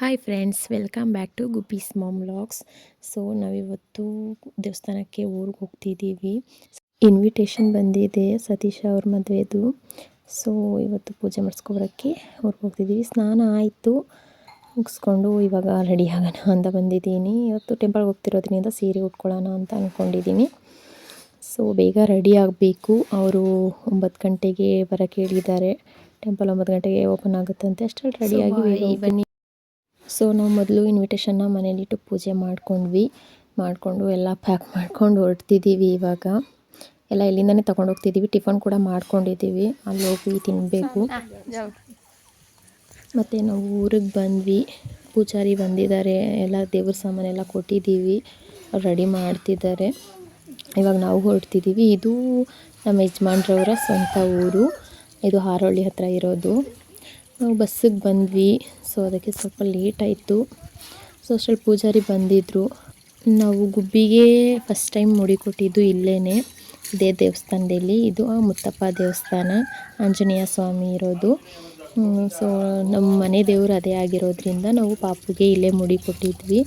Hi friends, welcome back to Gubbi's mom vlogs. So ನಾವಿವತ್ತು ದೇವಸ್ಥಾನಕ್ಕೆ ಊರಿಗೆ ಹೋಗ್ತಿದ್ದೀವಿ. ಇನ್ವಿಟೇಷನ್ ಬಂದಿದೆ ಸತೀಶ್ ಅವ್ರ ಮದುವೆದು. ಸೊ ಇವತ್ತು ಪೂಜೆ ಮಾಡಿಸ್ಕೊಬರೋಕ್ಕೆ ಊರಿಗೆ ಹೋಗ್ತಿದ್ದೀವಿ. ಸ್ನಾನ ಆಯಿತು, ಮುಗಿಸ್ಕೊಂಡು ಇವಾಗ ರೆಡಿ ಆಗೋಣ ಅಂತ ಬಂದಿದ್ದೀನಿ. ಇವತ್ತು ಟೆಂಪಲ್ಗೆ ಹೋಗ್ತಿರೋದ್ರಿಂದ ಸೀರೆ ಉಟ್ಕೊಳ್ಳೋಣ ಅಂತ ಅಂದ್ಕೊಂಡಿದ್ದೀನಿ. ಸೊ ಬೇಗ ರೆಡಿ ಆಗಬೇಕು. ಅವರು 9 ಗಂಟೆಗೆ ಬರೋಕ್ಕೆ ಹೇಳಿದ್ದಾರೆ. ಟೆಂಪಲ್ 9 ಗಂಟೆಗೆ ಓಪನ್ ಆಗುತ್ತಂತೆ. ಅಷ್ಟರಲ್ಲಿ ರೆಡಿಯಾಗಿ ಬೇಗ ಬನ್ನಿ. ಸೊ ನಾವು ಮೊದಲು ಇನ್ವಿಟೇಷನ್ನ ಮನೇಲಿಟ್ಟು ಪೂಜೆ ಮಾಡಿಕೊಂಡು ಎಲ್ಲ ಪ್ಯಾಕ್ ಮಾಡ್ಕೊಂಡು ಹೊರಡ್ತಿದ್ದೀವಿ. ಇವಾಗ ಎಲ್ಲ ಇಲ್ಲಿಂದನೇ ತೊಗೊಂಡೋಗ್ತಿದ್ದೀವಿ. ಟಿಫನ್ ಕೂಡ ಮಾಡ್ಕೊಂಡಿದ್ದೀವಿ, ಅಲ್ಲಿ ಹೋಗಿ ತಿನ್ನಬೇಕು. ಮತ್ತು ನಾವು ಊರಿಗೆ ಬಂದ್ವಿ, ಪೂಜಾರಿ ಬಂದಿದ್ದಾರೆ, ಎಲ್ಲ ದೇವ್ರ ಸಾಮಾನೆಲ್ಲ ಕೊಟ್ಟಿದ್ದೀವಿ, ರೆಡಿ ಮಾಡ್ತಿದ್ದಾರೆ. ಇವಾಗ ನಾವು ಹೊರಡ್ತಿದ್ದೀವಿ. ಇದು ನಮ್ಮ ಯಜಮಾನ್ರವರ ಸ್ವಂತ ಊರು, ಇದು ಹಾರೋಹಳ್ಳಿ ಹತ್ರ ಇರೋದು. ನಾವು ಬಸ್ಸಿಗೆ ಬಂದ್ವಿ. ಸೊ ಅದಕ್ಕೆ ಸ್ವಲ್ಪ ಲೇಟ್ ಆಯಿತು. ಸೊ ಅಷ್ಟರಲ್ಲಿ ಪೂಜಾರಿ ಬಂದಿದ್ದರು. ನಾವು ಗುಬ್ಬಿಗೆ ಫಸ್ಟ್ ಟೈಮ್ ಮುಡಿ ಕೊಟ್ಟಿದ್ದು ಇದೇ ದೇವಸ್ಥಾನದಲ್ಲಿ. ಇದು ಮುತ್ತಪ್ಪ ದೇವಸ್ಥಾನ, ಆಂಜನೇಯ ಸ್ವಾಮಿ ಇರೋದು. ಸೊ ನಮ್ಮ ಮನೆ ದೇವರು ಅದೇ ಆಗಿರೋದ್ರಿಂದ ನಾವು ಪಾಪುಗೆ ಇಲ್ಲೇ ಮುಡಿ ಕೊಟ್ಟಿದ್ವಿ.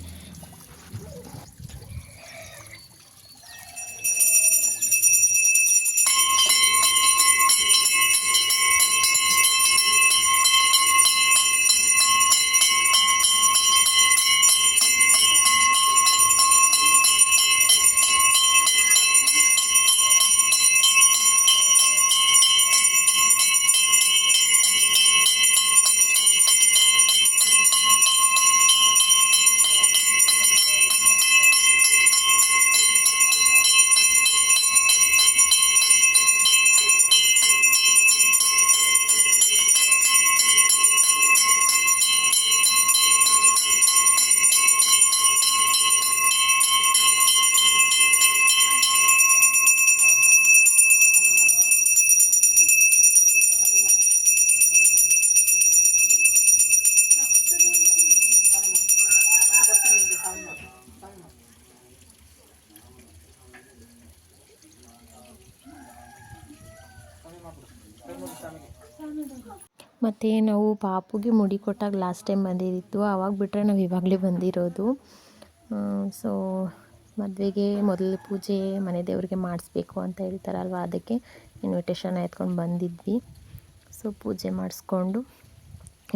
ಮತ್ತು ನಾವು ಪಾಪುಗೆ ಮುಡಿ ಕೊಟ್ಟಾಗ ಲಾಸ್ಟ್ ಟೈಮ್ ಬಂದಿದ್ದಿತ್ತು, ಆವಾಗ ಬಿಟ್ಟರೆ ನಾವು ಇವಾಗಲೇ ಬಂದಿರೋದು. ಸೊ ಮದುವೆಗೆ ಮೊದಲು ಪೂಜೆ ಮನೆ ದೇವರಿಗೆ ಮಾಡಿಸ್ಬೇಕು ಅಂತ ಹೇಳ್ತಾರಲ್ವ, ಅದಕ್ಕೆ ಇನ್ವಿಟೇಷನ್ ಎತ್ಕೊಂಡು ಬಂದಿದ್ವಿ. ಸೊ ಪೂಜೆ ಮಾಡಿಸ್ಕೊಂಡು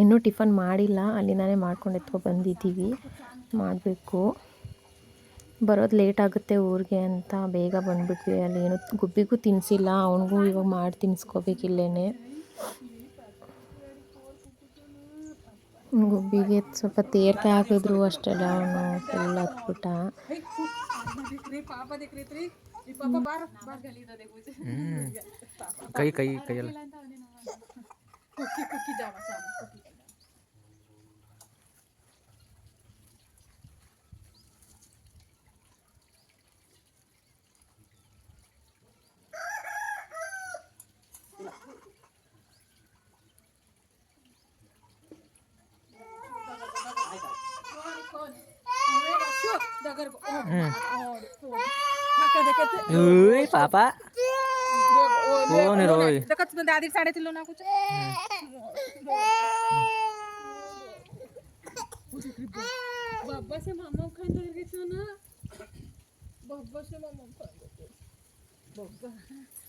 ಇನ್ನೂ ಟಿಫನ್ ಮಾಡಿಲ್ಲ, ಅಲ್ಲಿಂದನೇ ಮಾಡ್ಕೊಂಡು ಬಂದಿದ್ದೀವಿ. ಮಾಡಬೇಕು, ಬರೋದು ಲೇಟ್ ಆಗುತ್ತೆ ಊರಿಗೆ ಅಂತ ಬೇಗ ಬಂದುಬಿಟ್ವಿ. ಅಲ್ಲಿ ಏನು ಗುಬ್ಬಿಗೂ ತಿನ್ನಿಸಿಲ್ಲ, ಅವನಿಗೂ ಇವಾಗ ಮಾಡಿ ತಿನ್ನಿಸ್ಕೋಬೇಕಿಲ್ಲೇನೆ. ಗುಬ್ಬಿಗೆ ಸ್ವಲ್ಪ ತೇರ್ಕೆ ಹಾಕಿದ್ರು ಅಷ್ಟೆಲ್ಲ, ಅವನು ಫುಲ್ ಹತ್ಬಿಟ್ಟ. ಕೈಯಲ್ಲ पापा आधी साडे तिलो ना कुछ बाबा से मामा खान तो ना बाबा से मामा खान बाबा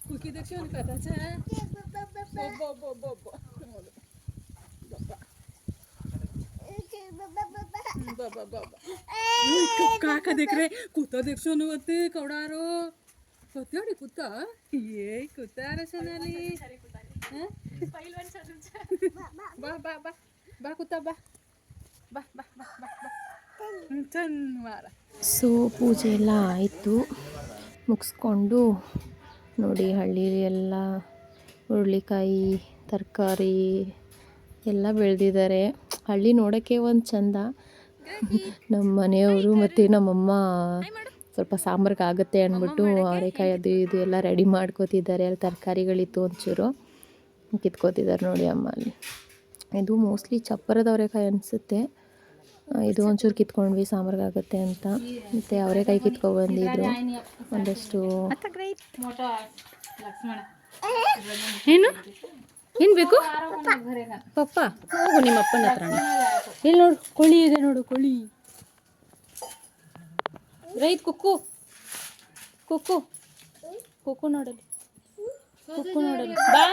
कुकी देखियो ना कथा छे बाबा बाबा बाबा बाबा काका देख रहे कुत्ता देख सोनू अते कवडारो सत्याडी कुत्ता ये कुत्ता रे सोनाली हैं पहिलवान चलू बा बा बा बा कुत्ता बा बा बा बा बा ಚನ್ವಾರ. ಸೊ ಪೂಜೆ ಎಲ್ಲ ಆಯಿತು, ಮುಗಿಸ್ಕೊಂಡು ನೋಡಿ ಹಳ್ಳಿಲಿ ಎಲ್ಲ ಹುರುಳಿಕಾಯಿ ತರಕಾರಿ ಎಲ್ಲ ಬೆಳೆದಿದ್ದಾರೆ. ಹಳ್ಳಿ ನೋಡೋಕ್ಕೆ ಒಂದು ಚಂದ. ನಮ್ಮ ಮನೆಯವರು ಮತ್ತು ನಮ್ಮಮ್ಮ ಸ್ವಲ್ಪ ಸಾಂಬಾರ್ಗೆ ಆಗುತ್ತೆ ಅಂದ್ಬಿಟ್ಟು ಅವರೆಕಾಯಿ ಅದು ಇದು ಎಲ್ಲ ರೆಡಿ ಮಾಡ್ಕೋತಿದ್ದಾರೆ. ಅಲ್ಲಿ ತರಕಾರಿಗಳಿತ್ತು, ಒಂಚೂರು ಕಿತ್ಕೋತಿದ್ದಾರೆ ನೋಡಿ ಅಮ್ಮ. ಅಲ್ಲಿ ಇದು ಮೋಸ್ಟ್ಲಿ ಚಪ್ಪರದ ಅವರೆಕಾಯಿ ಅನಿಸುತ್ತೆ. ಇದು ಒಂಚೂರು ಕಿತ್ಕೊಂಡ್ವಿ ಸಾಂಬಾರ್ಗೆ ಆಗುತ್ತೆ ಅಂತ. ಮತ್ತು ಅವರೆಕಾಯಿ ಕಿತ್ಕೊಬಂದಿದ್ರು ಒಂದಷ್ಟು. ಏನು ಏನು ಬೇಕು ಪಪ್ಪ ಹೋಗು ನಿಮ್ಮ ಅಪ್ಪನ ಹತ್ರ ಇಲ್ಲಿ ನೋಡು ಕೋಳಿ ಇದೆ ನೋಡು ಕೋಳಿ ರೈತ ಕುಕ್ಕು ಕುಕ್ಕು ಕುಕ್ಕು ನೋಡಲಿ ಕುಕ್ಕು ನೋಡಲಿ ಬಾ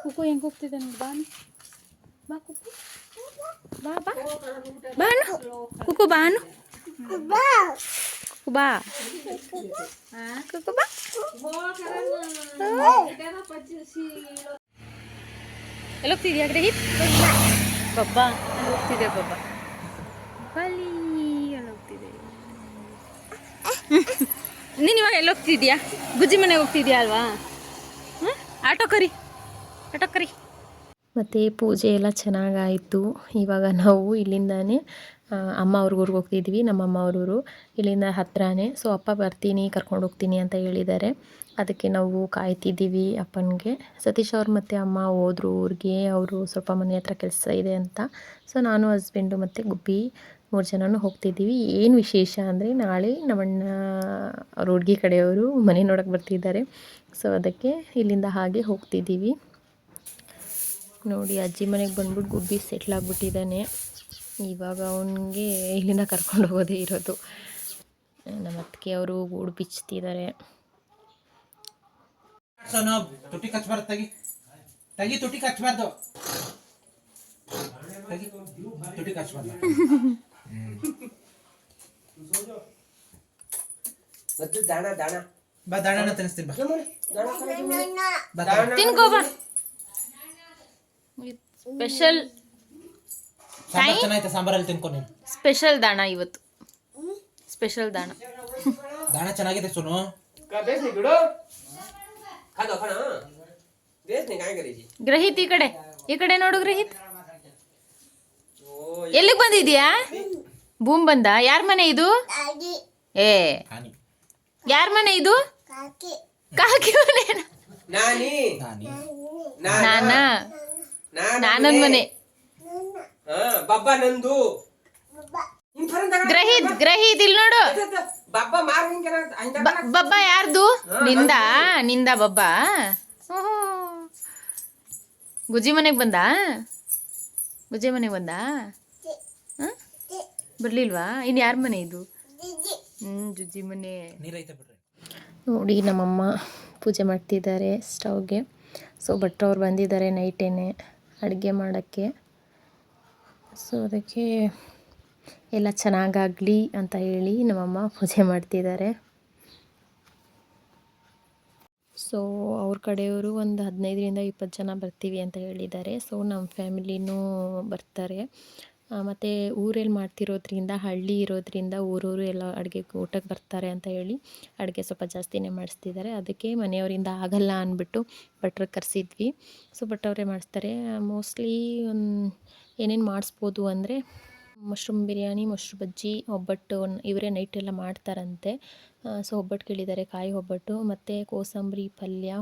ಕುಕ್ಕು ಹೆಂಗೆ ಹೋಗ್ತಿದೆ ನೋಡಿ ಬಾ ಕುಕ್ಕು ಬಾ ಬಾ ಬಾನು ಕುಕ್ಕು ಬಾನು ಬಾ ಕುಕ್ಕು ಬಾ ಎಲ್ಲ ಹೋಗ್ತಿದ್ಯಾ ಗ್ರಹಿತ್ ಬಬ್ಬಾ ಅಲ್ಲಿ ಹೋಗ್ತಿದೆ ಬಬ್ಬಾ ಬಲಿ ಅಲ್ಲಿ ಹೋಗ್ತಿದೆ ನೀನು ಇವಾಗ ಎಲ್ಲ ಹೋಗ್ತಿದ್ಯಾ ಬುಜ್ಜಿ ಮನೆಗೆ ಹೋಗ್ತಿದ್ಯಾ ಅಲ್ವಾ ಹಾಂ ಆಟೋ ಕರಿ ಮತ್ತು ಪೂಜೆ ಎಲ್ಲ ಚೆನ್ನಾಗಾಯಿತು. ಇವಾಗ ನಾವು ಇಲ್ಲಿಂದಾನೇ ಅಮ್ಮ ಅವ್ರ ಊರಿಗೆ ಹೋಗ್ತಿದ್ವಿ. ನಮ್ಮಮ್ಮ ಅವ್ರ ಊರು ಇಲ್ಲಿಂದ ಹತ್ತಿರನೇ. ಸೊ ಅಪ್ಪ ಬರ್ತೀನಿ ಕರ್ಕೊಂಡು ಹೋಗ್ತೀನಿ ಅಂತ ಹೇಳಿದ್ದಾರೆ. ಅದಕ್ಕೆ ನಾವು ಕಾಯ್ತಿದ್ದೀವಿ ಅಪ್ಪನಿಗೆ. ಸತೀಶ್ ಅವ್ರು ಮತ್ತು ಅಮ್ಮ ಹೋದ್ರು ಊರಿಗೆ. ಅವರು ಸ್ವಲ್ಪ ಮನೆ ಹತ್ರ ಕೆಲಸ ಇದೆ ಅಂತ. ಸೊ ನಾನು ಹಸ್ಬೆಂಡು ಮತ್ತು ಗುಬ್ಬಿ 3 ಜನನೂ ಹೋಗ್ತಿದ್ದೀವಿ. ಏನು ವಿಶೇಷ ಅಂದರೆ ನಾಳೆ ನಮ್ಮಣ್ಣ ಅವ್ರ ಹುಡುಗಿ ಕಡೆಯವರು ಮನೆ ನೋಡೋಕ್ಕೆ ಬರ್ತಿದ್ದಾರೆ. ಸೊ ಅದಕ್ಕೆ ಇಲ್ಲಿಂದ ಹಾಗೆ ಹೋಗ್ತಿದ್ದೀವಿ. ನೋಡಿ ಅಜ್ಜಿ ಮನೆಗೆ ಬಂದ್ಬಿಟ್ಟು ಗುಬ್ಬಿ ಸೆಟ್ಲ್ ಆಗಿಬಿಟ್ಟಿದ್ದಾನೆ. ಇವಾಗ ಅವನಿಗೆ ಇಲ್ಲಿಂದ ಕರ್ಕೊಂಡು ಹೋಗೋದೇ ಇರೋದು. ನಮ್ಮ ಅತ್ತಿಗೆ ಅವರು ಗೂಡು ಬಿಚ್ತಿದ್ದಾರೆ. ತುಟಿ ಕಚ್ಚಬಾರ್ದು ತೆಗಿ ತುಟಿ ಕಚ್ಚಬಾರ್ದು ತುಟಿ ಕಚ್ಚಬಾರ್ದು ದಾಣ ದಾಣ ಬಾ ದಾಣ ತಿನ್ನಿಸ್ತೀನಿ ಬಾ ತಿನ್ಕೋ ಬಾ. ಸ್ಪೆಷಲ್ ಚೆನ್ನಾಯ್ತು ಸಾಂಬಾರಲ್ಲಿ ತಿನ್ಕೊ ನೀನು. ಸ್ಪೆಷಲ್ ದಾಣ ಇವತ್ತು. ಸ್ಪೆಷಲ್ ದಾಣ ದಾಣ ಚೆನ್ನಾಗಿದೆ ಸೋನು. ಗ್ರಹಿತ್ ಈ ಕಡೆ ನೋಡು ಗ್ರಹಿತ್. ಎಲ್ಲಿಗೆ ಬಂದಿದ್ಯಾ? ಬೂಮ್ ಬಂದ. ಯಾರ ಮನೆ ಇದು? ಏ ಯಾರ ಮನೆ ಇದು? ಕಾಕಿ ಮನೆ. ನಾನೊಂದ್ ಮನೆ. ಗ್ರಹಿತ್ ಇಲ್ಲಿ ನೋಡು. ಬಬ್ಬಾ ಯಾರ್ದು? ನಿಂದ ಬಬ್ಬಾ. ಗುಜ್ಜಿ ಮನೆಗೆ ಬಂದ ಬರ್ಲಿಲ್ವಾ? ಇನ್ನು ಯಾರ ಮನೆ ಇದು? ಜುಜ್ಜಿ ಮನೆ. ನೋಡಿ ನಮ್ಮಮ್ಮ ಪೂಜೆ ಮಾಡ್ತಿದ್ದಾರೆ ಸ್ಟವ್ಗೆ. ಸೊ ಭಟ್ರವ್ರು ಬಂದಿದ್ದಾರೆ ನೈಟೇನೆ ಅಡುಗೆ ಮಾಡೋಕ್ಕೆ. ಸೊ ಅದಕ್ಕೆ ಎಲ್ಲ ಚೆನ್ನಾಗಾಗಲಿ ಅಂತ ಹೇಳಿ ನಮ್ಮಮ್ಮ ಪೂಜೆ ಮಾಡ್ತಿದ್ದಾರೆ. ಸೊ ಅವ್ರ ಕಡೆಯವರು ಒಂದು 15ರಿಂದ 20 ಜನ ಬರ್ತೀವಿ ಅಂತ ಹೇಳಿದ್ದಾರೆ. ಸೊ ನಮ್ಮ ಫ್ಯಾಮಿಲಿನೂ ಬರ್ತಾರೆ. ಮತ್ತು ಊರಲ್ಲಿ ಮಾಡ್ತಿರೋದ್ರಿಂದ, ಹಳ್ಳಿ ಇರೋದ್ರಿಂದ ಊರವರು ಎಲ್ಲ ಊಟಕ್ಕೆ ಬರ್ತಾರೆ ಅಂತ ಹೇಳಿ ಅಡುಗೆ ಸ್ವಲ್ಪ ಜಾಸ್ತಿನೇ ಮಾಡಿಸ್ತಿದ್ದಾರೆ. ಅದಕ್ಕೆ ಮನೆಯವರಿಂದ ಆಗಲ್ಲ ಅಂದ್ಬಿಟ್ಟು ಭಟ್ರಿಗೆ ಕರೆಸಿದ್ವಿ. ಸೊ ಭಟ್ರವರೇ ಮಾಡಿಸ್ತಾರೆ. ಮೋಸ್ಟ್ಲಿ ಏನೇನು ಮಾಡಿಸ್ಬೋದು ಅಂದರೆ ಮಶ್ರೂಮ್ ಬಿರಿಯಾನಿ, ಮೊಸರು ಬಜ್ಜಿ, ಒಬ್ಬಟ್ಟು ಇವರೇ ನೈಟೆಲ್ಲ ಮಾಡ್ತಾರಂತೆ. ಸೊ ಒಬ್ಬಟ್ಟು ಕೇಳಿದ್ದಾರೆ, ಕಾಯಿ ಒಬ್ಬಟ್ಟು, ಮತ್ತು ಕೋಸಂಬರಿ ಪಲ್ಯ,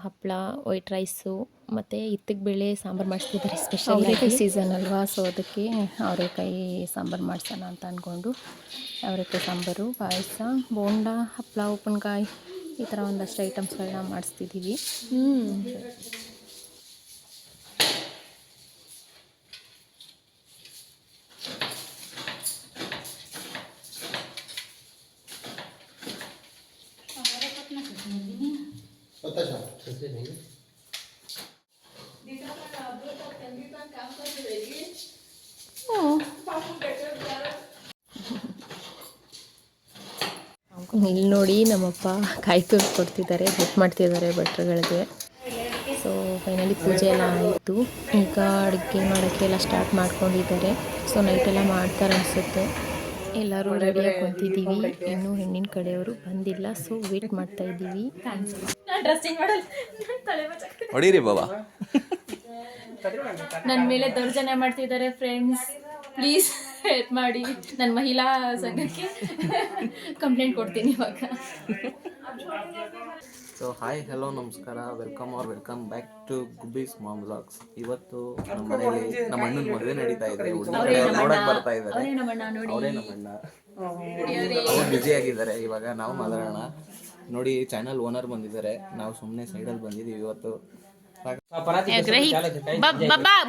ಹಪ್ಪಳ, ವೈಟ್ ರೈಸು, ಮತ್ತು ಇತ್ತಕ್ಕೆ ಬೇಳೆ ಸಾಂಬಾರು ಮಾಡಿಸ್ತಿದ್ದಾರೆ. ಸ್ಪೆಷಲ್ ಅವರೆಕಾಯಿ ಸೀಸನ್ ಅಲ್ವಾ, ಸೊ ಅದಕ್ಕೆ ಅವರೆಕಾಯಿ ಸಾಂಬಾರು ಮಾಡಿಸೋಣ ಅಂತ ಅಂದ್ಕೊಂಡು ಅವರೆಕಾಯಿ ಸಾಂಬಾರು, ಪಾಯಸ, ಬೋಂಡ, ಹಪ್ಪಳ, ಉಪ್ಪಿನಕಾಯಿ ಈ ಥರ ಒಂದಷ್ಟು ಐಟಮ್ಸ್ಗಳನ್ನ ಮಾಡಿಸ್ತಿದ್ದೀವಿ. ಇಲ್ಲಿ ನೋಡಿ ನಮ್ಮಪ್ಪ ಕಾಯಿ ತುರ್ದು ಕೊಡ್ತಿದ್ದಾರೆ, ಹೆಲ್ಪ್ ಮಾಡ್ತಿದ್ದಾರೆ ಭಟ್ರುಗಳಿಗೆ. ಸೊ ಫೈನಲಿ ಪೂಜೆ ಎಲ್ಲ ಆಯಿತು. ಈಗ ಅಡುಗೆ ಮಾಡೋಕ್ಕೆ ಎಲ್ಲ ಸ್ಟಾರ್ಟ್ ಮಾಡ್ಕೊಂಡಿದ್ದಾರೆ. ಸೊ ನೈಟೆಲ್ಲ ಮಾಡ್ತಾರೆ ಅನಿಸುತ್ತೆ. ಎಲ್ಲರೂ ರೆಡಿಯಾಗಿ ಕುಂತಿದ್ದೀವಿ. ಇನ್ನೂ ಹೆಣ್ಣಿನ ಕಡೆಯವರು ಬಂದಿಲ್ಲ. ಸೊ ವೇಟ್ ಮಾಡ್ತಾ ಇದ್ದೀವಿ. ಹೊಡೀರಿ ಬಾಬಾ. ನನ್ನ ಮೇಲೆ ದೌರ್ಜನ್ಯ ಮಾಡ್ತಿದ್ದಾರೆ ಫ್ರೆಂಡ್ಸ್, ಪ್ಲೀಸ್ ಹೆಲ್ಪ್ ಮಾಡಿ. ನನ್ನ ಮಹಿಳಾ ಸಂಘಕ್ಕೆ ಕಂಪ್ಲೇಂಟ್ ಕೊಡ್ತೀನಿ ಇವಾಗ. ಸೊ ಹಾಯ್, ಹಲೋ, ನಮಸ್ಕಾರ, welcome back to Gubbi's mom vlogs. ಇವತ್ತು ನಮ್ಮ ಮನೇಲಿ ನಮ್ಮ ಅಣ್ಣನ ಮದುವೆ ನಡೀತಾ ಇದೆ. ನೋಡಕ್ ಬರ್ತಾ ಇದ್ದಾರೆ. ಅವರೇ ನಮ್ಮಣ್ಣ. ಅವ್ರು ಬ್ಯುಸಿ ಆಗಿದ್ದಾರೆ. ಇವಾಗ ನಾವು ಮಾತಾಡೋಣ. ನೋಡಿ, ಚಾನಲ್ ಓನರ್ ಬಂದಿದ್ದಾರೆ. ನಾವು ಸುಮ್ಮನೆ ಸೈಡಲ್ಲಿ ಬಂದಿದ್ದೀವಿ ಇವತ್ತು.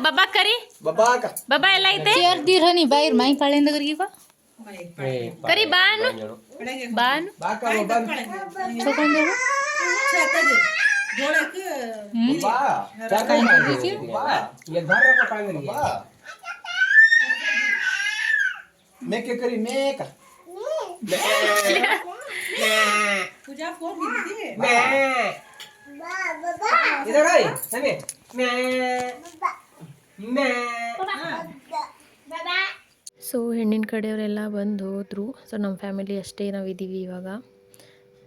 बाबा करी बाबा ಎಲ್ಲ ಐತೆ ಸೇರ್ದಿರ ನೀ ಬಾಯಿರ್ ಮೈ ಕಾಳೆಂದಗರಿಗೆ ಕರಿ ಬಾನು ಬಾನು ತಗೊಂಡು ಮೇಕೆ ಕರಿ ಮೇಕ पूजा फोन गिरती इधर आई समी ಸೊ ಹೆಣ್ಣಿನ ಕಡೆಯವರೆಲ್ಲ ಬಂದು ಹೋದರು. ಸೊ ನಮ್ಮ ಫ್ಯಾಮಿಲಿ ಅಷ್ಟೇ ನಾವಿದ್ದೀವಿ ಇವಾಗ.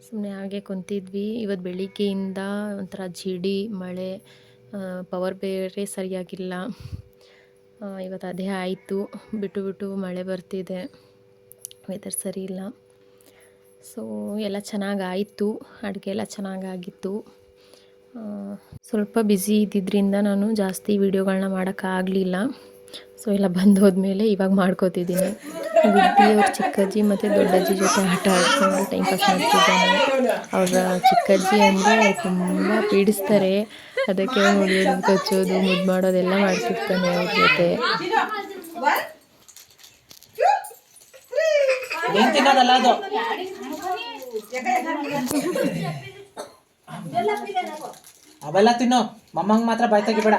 ಸುಮ್ಮನೆ ಹಾಗೆ ಕುಂತಿದ್ವಿ. ಇವತ್ತು ಬೆಳಿಗ್ಗೆಯಿಂದ ಒಂಥರ ಜಿಡಿ ಮಳೆ, ಪವರ್ ಬೇರೆ ಸರಿಯಾಗಿಲ್ಲ. ಇವತ್ತು ಅದೇ ಆಯಿತು, ಬಿಟ್ಟು ಬಿಟ್ಟು ಮಳೆ ಬರ್ತಿದೆ, ವೆದರ್ ಸರಿ ಇಲ್ಲ. ಸೊ ಎಲ್ಲ ಚೆನ್ನಾಗಾಯಿತು, ಅಡುಗೆ ಎಲ್ಲ ಚೆನ್ನಾಗಾಗಿತ್ತು. ಸ್ವಲ್ಪ ಬ್ಯುಸಿ ಇದ್ದಿದ್ದರಿಂದ ನಾನು ಜಾಸ್ತಿ ವೀಡಿಯೋಗಳನ್ನ ಮಾಡೋಕ್ಕಾಗಲಿಲ್ಲ. ಸೊ ಎಲ್ಲ ಬಂದು ಹೋದ್ಮೇಲೆ ಇವಾಗ ಮಾಡ್ಕೋತಿದ್ದೀನಿ. ಗುಬ್ಬಿ ಅವ್ರ ಚಿಕ್ಕಜ್ಜಿ ಮತ್ತು ದೊಡ್ಡಜ್ಜಿ ಜೊತೆ ಆಟ ಆಡ್ಕೊಂಡು ಟೈಮ್ ಪಾಸ್ ಮಾಡ್ತಿದ್ದಾನೆ. ಅವರ ಚಿಕ್ಕಜ್ಜಿ ಅಂದರೆ ತುಂಬ ಪೀಡಿಸ್ತಾರೆ, ಅದಕ್ಕೆ ಮುಡಿಯೋದು ಕಚ್ಚೋದು ಮುದ್ದು ಮಾಡೋದೆಲ್ಲ ಮಾಡ್ತಿರ್ತಾನೆ ಅವ್ರ ಜೊತೆ. ತಿನ್ನೋದಲ್ಲ ಅದು ಅವೆಲ್ಲ ತಿನ್ನು, ಮಮ್ಮಂಗ್ ಮಾತ್ರ ಬಾಯ್ ತೆಗಿಬೇಡ.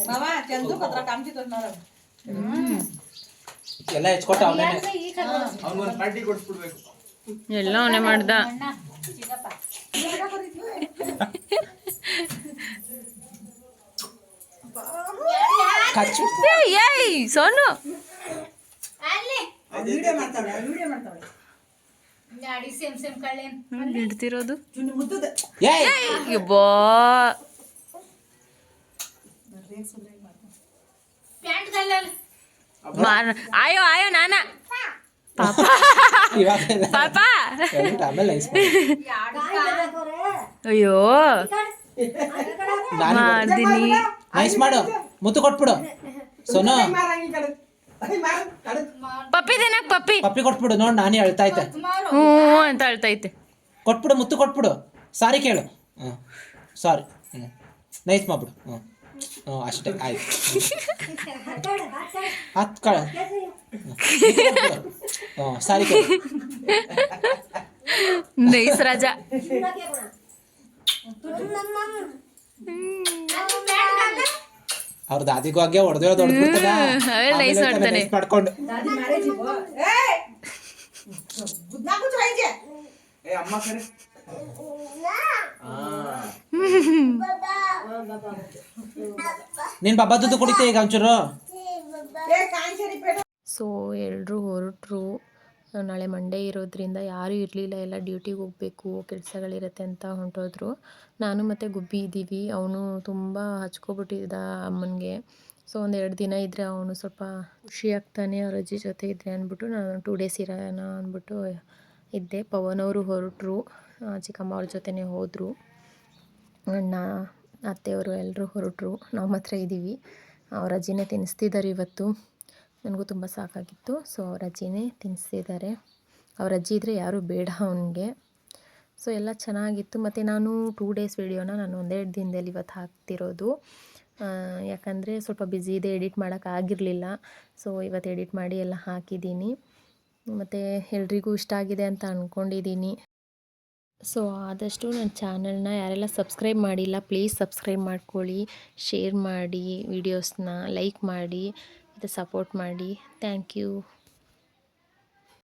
मामा चंदू कतरा काम की करणार ಎಲ್ಲ ಹೆಚ್ಕೊಟ್ಟ ಅವನೇ ಪಾರ್ಟಿ ಕೊಡ್ಸ್ಬಿಡ್ಬೇಕು. ಎಲ್ಲ ಅವನೇ ಮಾಡ್ದ. ಕಚ್ಚು ಏಯ್ ಸೋನು ವಿಡಿಯೋ ಮಾಡ್ತಾಳೆ ಗಾಡಿ ಸೇಮ್ ಸೇಮ್ ಕಳ್ಳೆನ್ ಹಿಡ್ತಿರೋದು. ಚುನ್ನು ಮುದ್ದದ ಏಯ್ ಬಾ ಪ್ಯಾಂಟ್ ದಲ್ಲ ಆಯೋ ಆಯೋ ನಾನ ಪಾಪ ಇವಾಗ ಪಾಪ ಆಮೇಲೆ ಅಯ್ಯೋ ನಾನು ಮಾಡ್ತೀನಿ. ನೈಸ್ ಮಾಡು, ಮುತ್ತು ಕೊಟ್ಬಿಡು ಸೋನು. ಪಪ್ಪಿ ತಿನ್ನಕ್ ಪಪ್ಪಿ ಪಪ್ಪಿ ಕೊಟ್ಬಿಡು. ನೋಡ್ ನಾನೇ ಅಳ್ತಾ ಐತೆ. ಹ್ಞೂ ಅಂತ ಅಳ್ತೈತೆ. ಕೊಟ್ಬಿಡು, ಮುತ್ತು ಕೊಟ್ಬಿಡು. ಸಾರಿ ಕೇಳು. ಹ್ಞೂ ಸಾರಿ. ಹ್ಞೂ ನೈಸ್ ಮಾಡ್ಬಿಡು. ಹ್ಞೂ ಹ್ಞೂ ಅಷ್ಟೇ ಆಯ್ತು. ಹತ್ತು ಕಳ ಹ್ಞೂ ಸಾರಿ ಕೇಳು. ನೈಸ್ ರಾಜ. ಅವ್ರ ದಾದಿಗೂ ಹಾಗೆ ಹೊಡೆದೇ ಹೊಡೆದ್ಬಿಡ್ತಾನೆ. ನೈಸ್ ಮಾಡ್ತಾನೆ. ಮಾಡ್ಕೊಂಡು दादी मारे जी ए गुदना कुछ है जे ಏ ಅಮ್ಮ ಕರೆ ನೀನ್ ಬಬ್ಬದ್ದು ಕುಡಿತೆ ಈಗ ಒಂಚೂರು. ए कान से रिपेट ಸೊ ಎಲ್ಲರೂ ಹೊರಟರು. ನಾಳೆ ಮಂಡೇ ಇರೋದ್ರಿಂದ ಯಾರೂ ಇರಲಿಲ್ಲ, ಎಲ್ಲ ಡ್ಯೂಟಿಗೆ ಹೋಗಬೇಕು, ಕೆಲಸಗಳಿರುತ್ತೆ ಅಂತ ಹೊಂಟೋದ್ರು. ನಾನು ಮತ್ತು ಗುಬ್ಬಿ ಇದ್ದೀವಿ. ಅವನು ತುಂಬ ಹಚ್ಕೊಬಿಟ್ಟಿದ್ದ ಅಮ್ಮನಿಗೆ. ಸೊ ಒಂದು 2 ದಿನ ಇದ್ದರೆ ಅವನು ಸ್ವಲ್ಪ ಖುಷಿ ಆಗ್ತಾನೆ, ಅವ್ರ ಅಜ್ಜಿ ಜೊತೆ ಇದ್ದರೆ ಅಂದ್ಬಿಟ್ಟು ನಾನು 2 ಡೇಸ್ ಇರೋಣ ಅಂದ್ಬಿಟ್ಟು ಇದ್ದೆ. ಪವನ್ ಅವರು ಹೊರಟರು, ಚಿಕ್ಕಮ್ಮ ಅವ್ರ ಜೊತೆನೇ ಹೋದರು. ಅಣ್ಣ ಅತ್ತೆಯವರು ಎಲ್ಲರೂ ಹೊರಟರು. ನಾವು ಮಾತ್ರ ಇದ್ದೀವಿ. ಅವ್ರ ಅಜ್ಜಿನೇ ತಿನ್ನಿಸ್ತಿದ್ದಾರೆ ಇವತ್ತು. ನನಗೂ ತುಂಬ ಸಾಕಾಗಿತ್ತು. ಸೊ ಅವ್ರ ಅಜ್ಜಿನೇ ತಿನ್ನಿಸ್ತಿದ್ದಾರೆ. ಅವ್ರ ಅಜ್ಜಿ ಇದ್ದರೆ ಯಾರೂ ಬೇಡ ಅವನಿಗೆ. ಸೊ ಎಲ್ಲ ಚೆನ್ನಾಗಿತ್ತು. ಮತ್ತು ನಾನು 2 ಡೇಸ್ ವೀಡಿಯೋನ ನಾನು 1-2 ದಿನದಲ್ಲಿ ಇವತ್ತು ಹಾಕ್ತಿರೋದು. ಯಾಕಂದರೆ ಸ್ವಲ್ಪ ಬ್ಯುಸಿ ಇದೆ, ಎಡಿಟ್ ಮಾಡೋಕ್ಕಾಗಿರಲಿಲ್ಲ. ಸೊ ಇವತ್ತು ಎಡಿಟ್ ಮಾಡಿ ಎಲ್ಲ ಹಾಕಿದ್ದೀನಿ. ಮತ್ತು ಎಲ್ರಿಗೂ ಇಷ್ಟ ಆಗಿದೆ ಅಂತ ಅಂದ್ಕೊಂಡಿದ್ದೀನಿ. ಸೊ ಆದಷ್ಟು ನನ್ನ ಚಾನಲ್ನ ಯಾರೆಲ್ಲ ಸಬ್ಸ್ಕ್ರೈಬ್ ಮಾಡಿಲ್ಲ ಪ್ಲೀಸ್ ಸಬ್ಸ್ಕ್ರೈಬ್ ಮಾಡ್ಕೊಳ್ಳಿ, ಶೇರ್ ಮಾಡಿ, ವೀಡಿಯೋಸ್ನ ಲೈಕ್ ಮಾಡಿ ಮತ್ತು ಸಪೋರ್ಟ್ ಮಾಡಿ. Thank you.